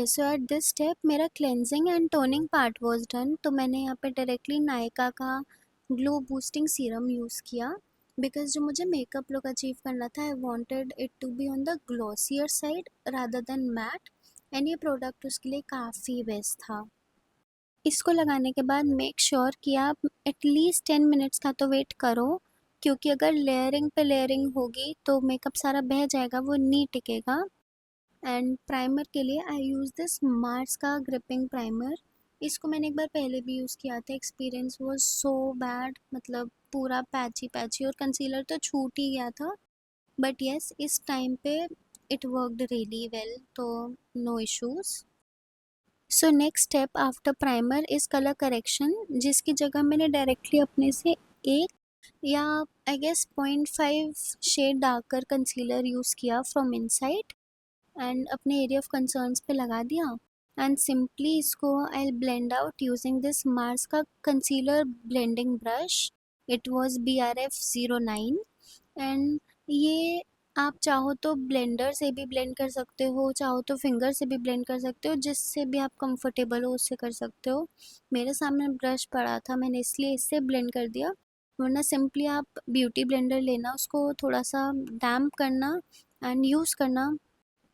Okay, so at this step मेरा cleansing and toning part was done. तो मैंने यहाँ पे डायरेक्टली नायका का ग्लो बूस्टिंग सीरम यूज़ किया बिकॉज जो मुझे मेकअप लुक अचीव करना था, I wanted it to be on the glossier side rather than matte, and ये प्रोडक्ट उसके लिए काफ़ी बेस्ट था। इसको लगाने के बाद मेक श्योर कि आप एटलीस्ट 10 मिनट्स का तो वेट करो, क्योंकि अगर लेयरिंग पे लेयरिंग होगी तो मेकअप सारा बह जाएगा, वो नहीं टिकेगा। एंड प्राइमर के लिए आई यूज़ दिस मार्स का ग्रिपिंग प्राइमर। इसको मैंने एक बार पहले भी यूज़ किया था, एक्सपीरियंस वाज सो बैड, मतलब पूरा पैची पैची और कंसीलर तो छूट ही गया था। बट येस, इस टाइम पे इट वर्कड रियली वेल, तो no issues. So next step after primer is colour correction, जिसकी जगह मैंने डायरेक्टली अपने से एक या I guess 0.5 shade darker concealer use किया फ्रॉम इनसाइड एंड अपने एरिया ऑफ कंसर्न्स पे लगा दिया। एंड सिंपली इसको I blend out using this Mars का concealer blending brush. It was BRF09। And ये आप चाहो तो ब्लेंडर से भी ब्लेंड कर सकते हो, चाहो तो फिंगर से भी ब्लेंड कर सकते हो, जिससे भी आप कंफर्टेबल हो उससे कर सकते हो। मेरे सामने ब्रश पड़ा था, मैंने इसलिए इससे ब्लेंड कर दिया, वरना सिंपली आप ब्यूटी ब्लेंडर लेना, उसको थोड़ा सा डैम्प करना एंड यूज़ करना।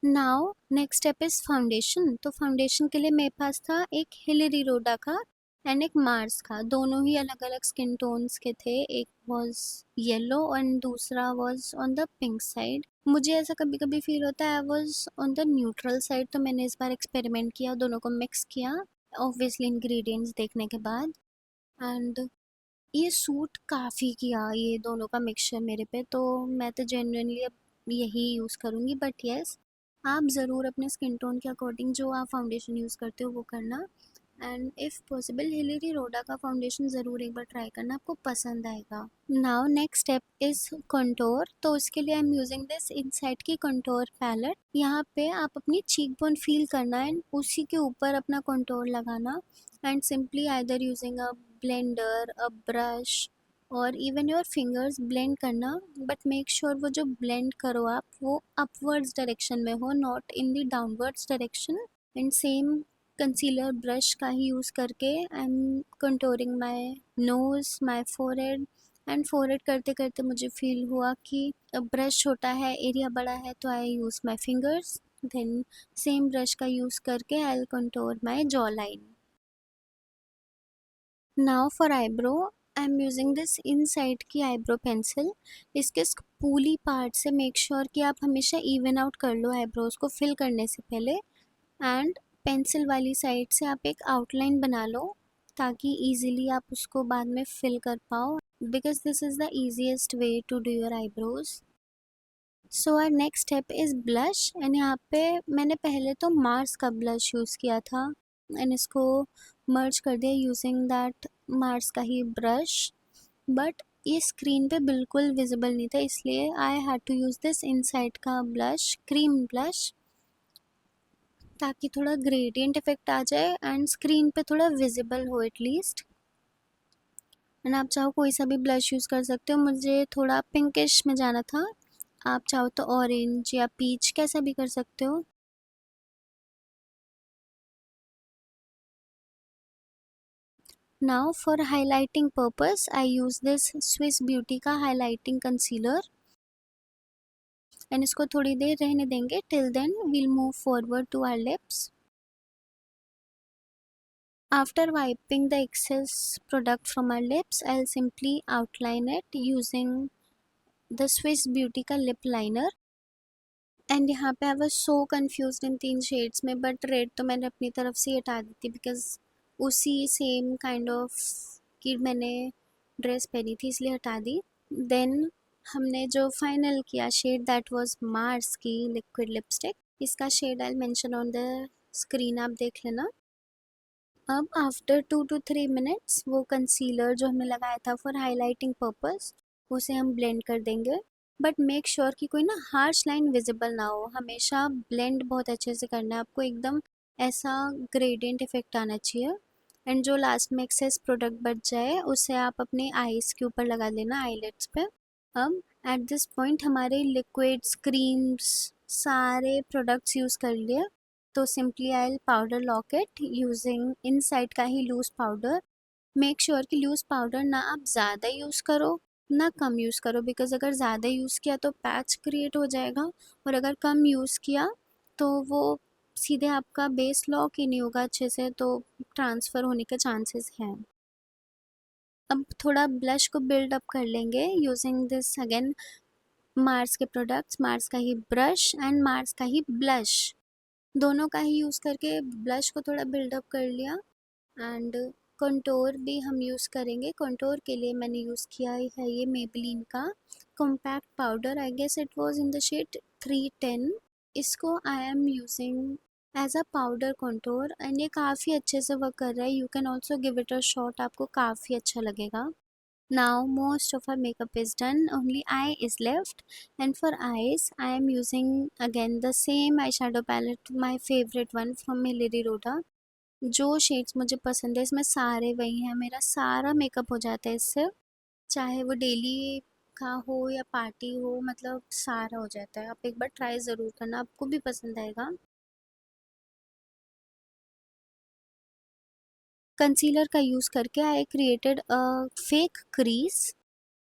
Now next step is foundation. तो फाउंडेशन के लिए मेरे पास था एक हिलेरी रोडा का एंड एक मार्स का, दोनों ही अलग अलग स्किन टोन्स के थे। एक वाज येलो एंड दूसरा was on the pink side. मुझे ऐसा कभी कभी फील होता है I was on the neutral side, तो मैंने इस बार एक्सपेरिमेंट किया, दोनों को मिक्स किया ऑब्वियसली इंग्रेडिएंट्स देखने के बाद। एंड ये सूट काफ़ी किया ये दोनों का मिक्सचर मेरे पे, तो मैं तो जेन्युइनली अब यही यूज़ करूँगी। बट येस, आप ज़रूर अपने स्किन टोन के अकॉर्डिंग जो आप फाउंडेशन यूज़ करते हो वो करना। And if possible Hillary Rhoda का फाउंडेशन ज़रूर एक बार ट्राई करना, आपको पसंद आएगा। Now next step is contour. तो उसके लिए आई एम यूजिंग दिस इनसाइड की कंटूर पैलेट। यहाँ पे आप अपनी चीक बोन फील करना एंड उसी के ऊपर अपना कंटूर लगाना and simply either using a blender, a brush और इवन योर फिंगर्स ब्लेंड करना। बट मेक श्योर वो जो ब्लेंड करो आप वो अपवर्ड्स डायरेक्शन में हो, not in the downwards direction. And same concealer brush का ही यूज़ करके I am contouring my nose, my forehead. And forehead करते करते मुझे फील हुआ कि ब्रश छोटा है, एरिया बड़ा है, तो I use my fingers. Then same brush का यूज़ करके I will contour my jaw line. Now for eyebrow, I am using this Insight की आईब्रो पेंसिल। इसके स्पूली पार्ट से मेक श्योर कि आप हमेशा इवन आउट कर लो आईब्रोज को फिल करने से पहले। एंड पेंसिल वाली साइड से आप एक आउटलाइन बना लो ताकि इजीली आप उसको बाद में फिल कर पाओ, because this is the easiest way to do your eyebrows. So our next step is blush. And यहाँ पे मैंने पहले तो मार्स का ब्लश यूज़ किया था एंड इसको मर्ज कर दिया यूजिंग दैट मार्स का ही ब्रश। बट ये स्क्रीन पे बिल्कुल विजिबल नहीं था, इसलिए I had to use this Insight का ब्लश, क्रीम ब्लश, ताकि थोड़ा ग्रेडियंट इफेक्ट आ जाए एंड स्क्रीन पे थोड़ा विजिबल हो एटलीस्ट। एंड आप चाहो कोई सा भी ब्लश यूज़ कर सकते हो, मुझे थोड़ा पिंकिश में जाना था, आप चाहो तो ऑरेंज या पीच कैसा भी कर सकते हो। Now for highlighting purpose I use this Swiss Beauty का हाइलाइटिंग कंसीलर एंड इसको थोड़ी देर रहने देंगे। Till then we'll move forward to our lips. After wiping the excess product from our lips, I'll simply outline it using the Swiss Beauty का lip liner। And यहाँ पे I was so confused in 3 shades में, but red तो मैंने अपनी तरफ से हटा दी थी बिकॉज उसी सेम काइंड ऑफ की मैंने ड्रेस पहनी थी, इसलिए हटा दी। देन हमने जो फाइनल किया शेड दैट वाज मार्स की लिक्विड लिपस्टिक। इसका shade I mention on the screen, आप देख लेना। अब आफ्टर 2 to 3 मिनट्स वो कंसीलर जो हमने लगाया था फॉर हाइलाइटिंग पर्पस, उसे हम ब्लेंड कर देंगे। बट मेक श्योर कि कोई ना हार्श लाइन विजिबल ना हो, हमेशा ब्लेंड बहुत अच्छे से करना है आपको, एकदम ऐसा ग्रेडियंट इफेक्ट आना चाहिए। एंड जो लास्ट में एक्सेस प्रोडक्ट बच जाए उसे आप अपने आईज के ऊपर लगा लेना, आईलिड्स पे। अब एट दिस पॉइंट हमारे लिक्विड्स, क्रीम्स, सारे प्रोडक्ट्स यूज़ कर लिए। तो simply I powder lock it using inside का ही लूज पाउडर। मेक श्योर कि लूज पाउडर ना आप ज़्यादा यूज़ करो ना कम यूज़ करो, बिकॉज अगर ज़्यादा यूज़ किया तो पैच क्रिएट हो जाएगा, और अगर कम यूज़ किया तो वो सीधे आपका बेस लॉक ही नहीं होगा अच्छे से, तो ट्रांसफ़र होने के चांसेस हैं। अब थोड़ा ब्लश को बिल्ड अप कर लेंगे यूजिंग दिस अगेन मार्स के प्रोडक्ट्स, मार्स का ही ब्रश एंड मार्स का ही ब्लश, दोनों का ही यूज़ करके ब्लश को थोड़ा बिल्डअप कर लिया। एंड कंटोर भी हम यूज़ करेंगे। कंटोर के लिए मैंने यूज़ किया है ये मेबलिन का compact powder, I guess it was in the shade 310। इसको I am using as a powder contour and ये काफ़ी अच्छे से वर्क कर रहा है। You can also give it a shot, आपको काफ़ी अच्छा लगेगा। Now most of our makeup is done, only eye is left, and for eyes I am using again the same eyeshadow palette, my favorite one from Hilary Rhoda। जो shades मुझे पसंद है इसमें सारे वही हैं, मेरा सारा मेकअप हो जाता है इससे, चाहे वो डेली का हो या पार्टी हो, मतलब सारा हो जाता है। आप एक बार ट्राई ज़रूर करना, आपको भी पसंद आएगा। कंसीलर का यूज़ करके I created a fake crease,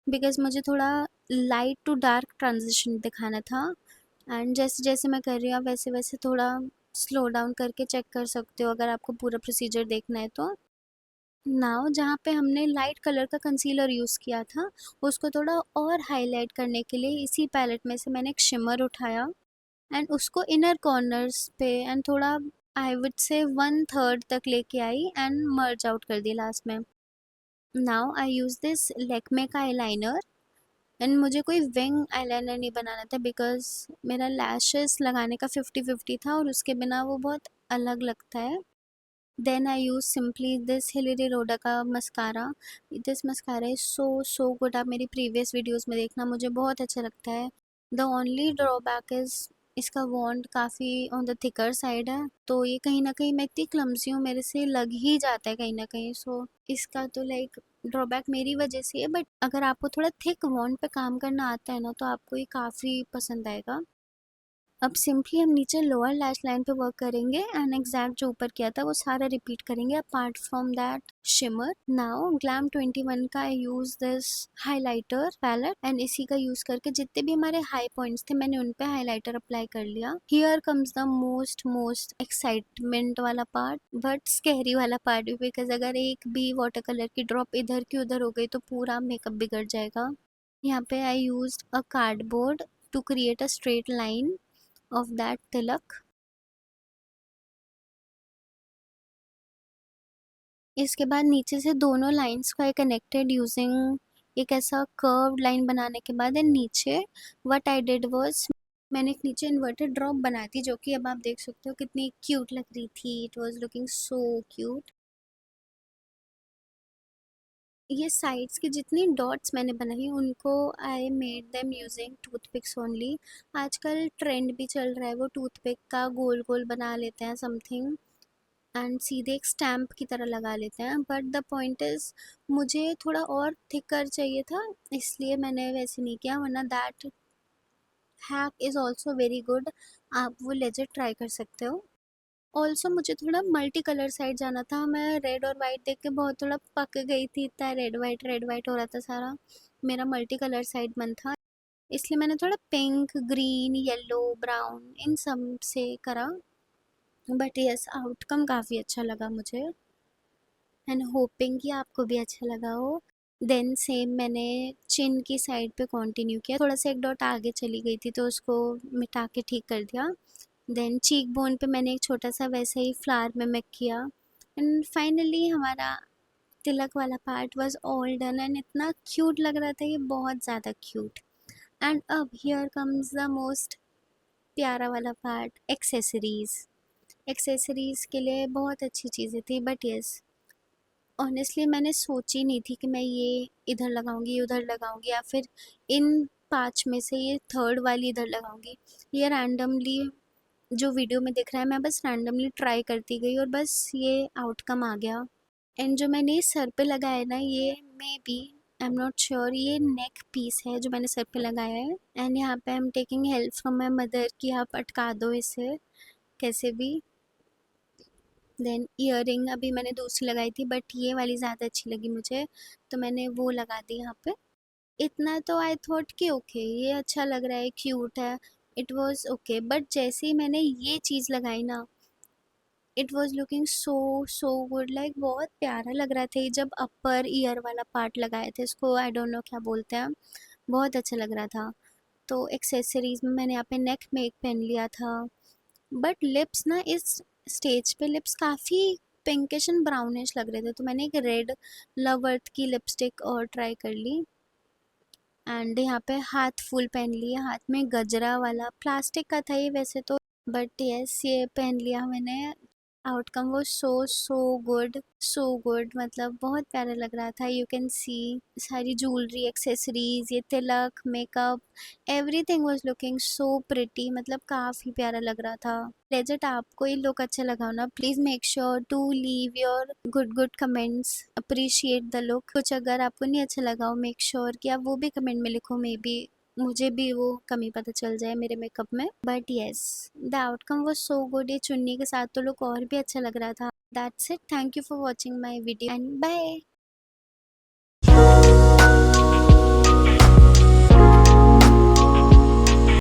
because मुझे थोड़ा लाइट टू डार्क ट्रांजिशन दिखाना था। एंड जैसे जैसे मैं कर रही हूँ वैसे वैसे थोड़ा स्लो डाउन करके चेक कर सकते हो अगर आपको पूरा प्रोसीजर देखना है तो। नाउ जहाँ पे हमने लाइट कलर का कंसीलर यूज़ किया था, उसको थोड़ा और हाईलाइट करने के लिए इसी पैलेट में से मैंने एक शिमर उठाया एंड उसको इनर कॉर्नर्स पे एंड थोड़ा आई वुड से 1/3 तक लेके आई एंड मर्ज आउट कर दी लास्ट में। Now I use this Lakme का आईलाइनर एंड मुझे कोई विंग आईलाइनर नहीं बनाना था, बिकॉज़ मेरा लैशेस लगाने का 50-50 था और उसके बिना वो बहुत अलग लगता है। Then I use simply this Hilary Rhoda का mascara. This mascara is so good, आप मेरी प्रीवियस वीडियोस में देखना, मुझे बहुत अच्छा लगता है। द ओनली ड्रॉबैक इज़ इसका वॉन्ड काफ़ी ऑन द थिकर साइड है, तो ये कहीं ना कहीं मैं इतनी क्लमसी हूँ, मेरे से लग ही जाता है कहीं ना कहीं, सो इसका तो लाइक ड्रॉबैक मेरी वजह से है। बट अगर आपको थोड़ा थिक वॉन्ड पे काम करना आता है ना तो आपको ये काफ़ी पसंद आएगा। अब सिंपली हम नीचे लोअर लैश लाइन पे वर्क करेंगे एंड एग्जैक्ट जो ऊपर किया था वो सारा रिपीट करेंगे apart from that shimmer. Now glam 21 का I use this highlighter palette and इसी का यूज करके जितने भी हमारे हाई पॉइंट्स थे मैंने उन पे हाइलाइटर अप्लाई कर लिया। Here comes the most excitement वाला पार्ट, बट स्कैरी वाला पार्ट भी, बिकॉज अगर एक भी वाटर कलर की ड्रॉप इधर की उधर हो गई तो पूरा मेकअप बिगड़ जाएगा। यहाँ पे I use a cardboard to create a straight line of that tilak। इसके बाद नीचे से दोनों लाइंस को आई कनेक्टेड यूजिंग एक ऐसा कर्व लाइन बनाने के बाद एंड नीचे व्हाट आई डिड वाज मैंने एक नीचे इन्वर्टेड ड्रॉप बनाई थी, जो कि अब आप देख सकते हो कितनी क्यूट लग रही थी। It was looking so cute. ये साइड्स की जितनी डॉट्स मैंने बनाई उनको I made them using toothpicks only. आजकल ट्रेंड भी चल रहा है वो टूथपिक का गोल गोल बना लेते हैं समथिंग एंड सीधे एक स्टैम्प की तरह लगा लेते हैं, बट द पॉइंट इज़ मुझे थोड़ा और थिकर चाहिए था, इसलिए मैंने वैसे नहीं किया, वरना that hack is also very good, आप वो लेजिट ट्राई कर सकते हो। ऑल्सो मुझे थोड़ा मल्टी कलर साइड जाना था, मैं रेड और वाइट देख के बहुत थोड़ा पक गई थी, इतना रेड वाइट हो रहा था सारा, मेरा मल्टी कलर साइड मन था, इसलिए मैंने थोड़ा पिंक ग्रीन येलो ब्राउन इन सब से करा। बट यस आउटकम काफ़ी अच्छा लगा मुझे एंड होपिंग कि आपको भी अच्छा लगा हो। देन सेम मैंने चिन की साइड पे कंटिन्यू किया, थोड़ा सा एक डॉट आगे चली गई थी तो उसको मिटा के ठीक कर दिया। देन चीक बोन पे मैंने एक छोटा सा वैसे ही फ्लावर मिमिक किया एंड फाइनली हमारा तिलक वाला part was all done and इतना क्यूट लग रहा था ये, बहुत ज़्यादा क्यूट। एंड अब हियर कम्स द मोस्ट प्यारा वाला पार्ट, एक्सेसरीज़। एक्सेसरीज़ के लिए बहुत अच्छी चीज़ें थी, बट यस ऑनेस्टली मैंने सोची नहीं थी कि मैं ये इधर लगाऊंगी ये उधर लगाऊंगी या फिर इन 5 में से ये थर्ड वाली इधर लगाऊंगी। ये रैंडमली जो वीडियो में दिख रहा है मैं बस रैंडमली ट्राई करती गई और बस ये आउटकम आ गया। एंड जो मैंने ये सर पे लगाया है ना, ये maybe I am not sure, ये नेक पीस है जो मैंने सर पे लगाया है एंड यहाँ पे I am taking help from my mother कि आप अटका दो इसे। कैसे भी। देन ईयरिंग अभी मैंने दूसरी लगाई थी बट ये वाली ज़्यादा अच्छी लगी मुझे, तो मैंने वो लगा दी यहाँ पे। इतना तो आई थॉट कि ओके ये अच्छा लग रहा है, क्यूट है, इट वाज ओके। बट जैसे ही मैंने ये चीज़ लगाई ना, it was looking so so good, like बहुत प्यारा लग रहा था। ये जब अपर ईयर वाला पार्ट लगाए थे, इसको आई डोंट नो क्या बोलते हैं, बहुत अच्छा लग रहा था। तो एक्सेसरीज में मैंने यहाँ पे नेक में एक पहन लिया था। बट लिप्स ना, इस स्टेज पे लिप्स काफ़ी पिंकिश एंड ब्राउनिश लग रहे थे, तो मैंने एक रेड लव अर्थ की लिपस्टिक और ट्राई कर ली। एंड यहाँ पे हाथ फुल पहन लिया, हाथ में गजरा वाला, प्लास्टिक का था ये वैसे तो, बट यस ये पहन लिया मैंने। आउटकम वो सो सो गुड, सो गुड, मतलब बहुत प्यारा लग रहा था। यू कैन सी सारी ज्वेलरी, एक्सेसरीज, ये तिलक, makeup, everything was looking so pretty, मतलब काफ़ी प्यारा लग रहा था। लेजिट आपको ये लुक अच्छा लगा हो ना, please make sure to leave your good good comments, appreciate the look. कुछ अगर आपको नहीं अच्छा लगा हो, मेक श्योर कि आप वो भी कमेंट में लिखो, मे बी मुझे भी वो कमी पता चल जाए मेरे मेकअप में। But yes, the outcome was so good. ये चुन्नी के साथ तो लुक और भी अच्छा लग रहा था। That's it, thank you for watching my video and bye.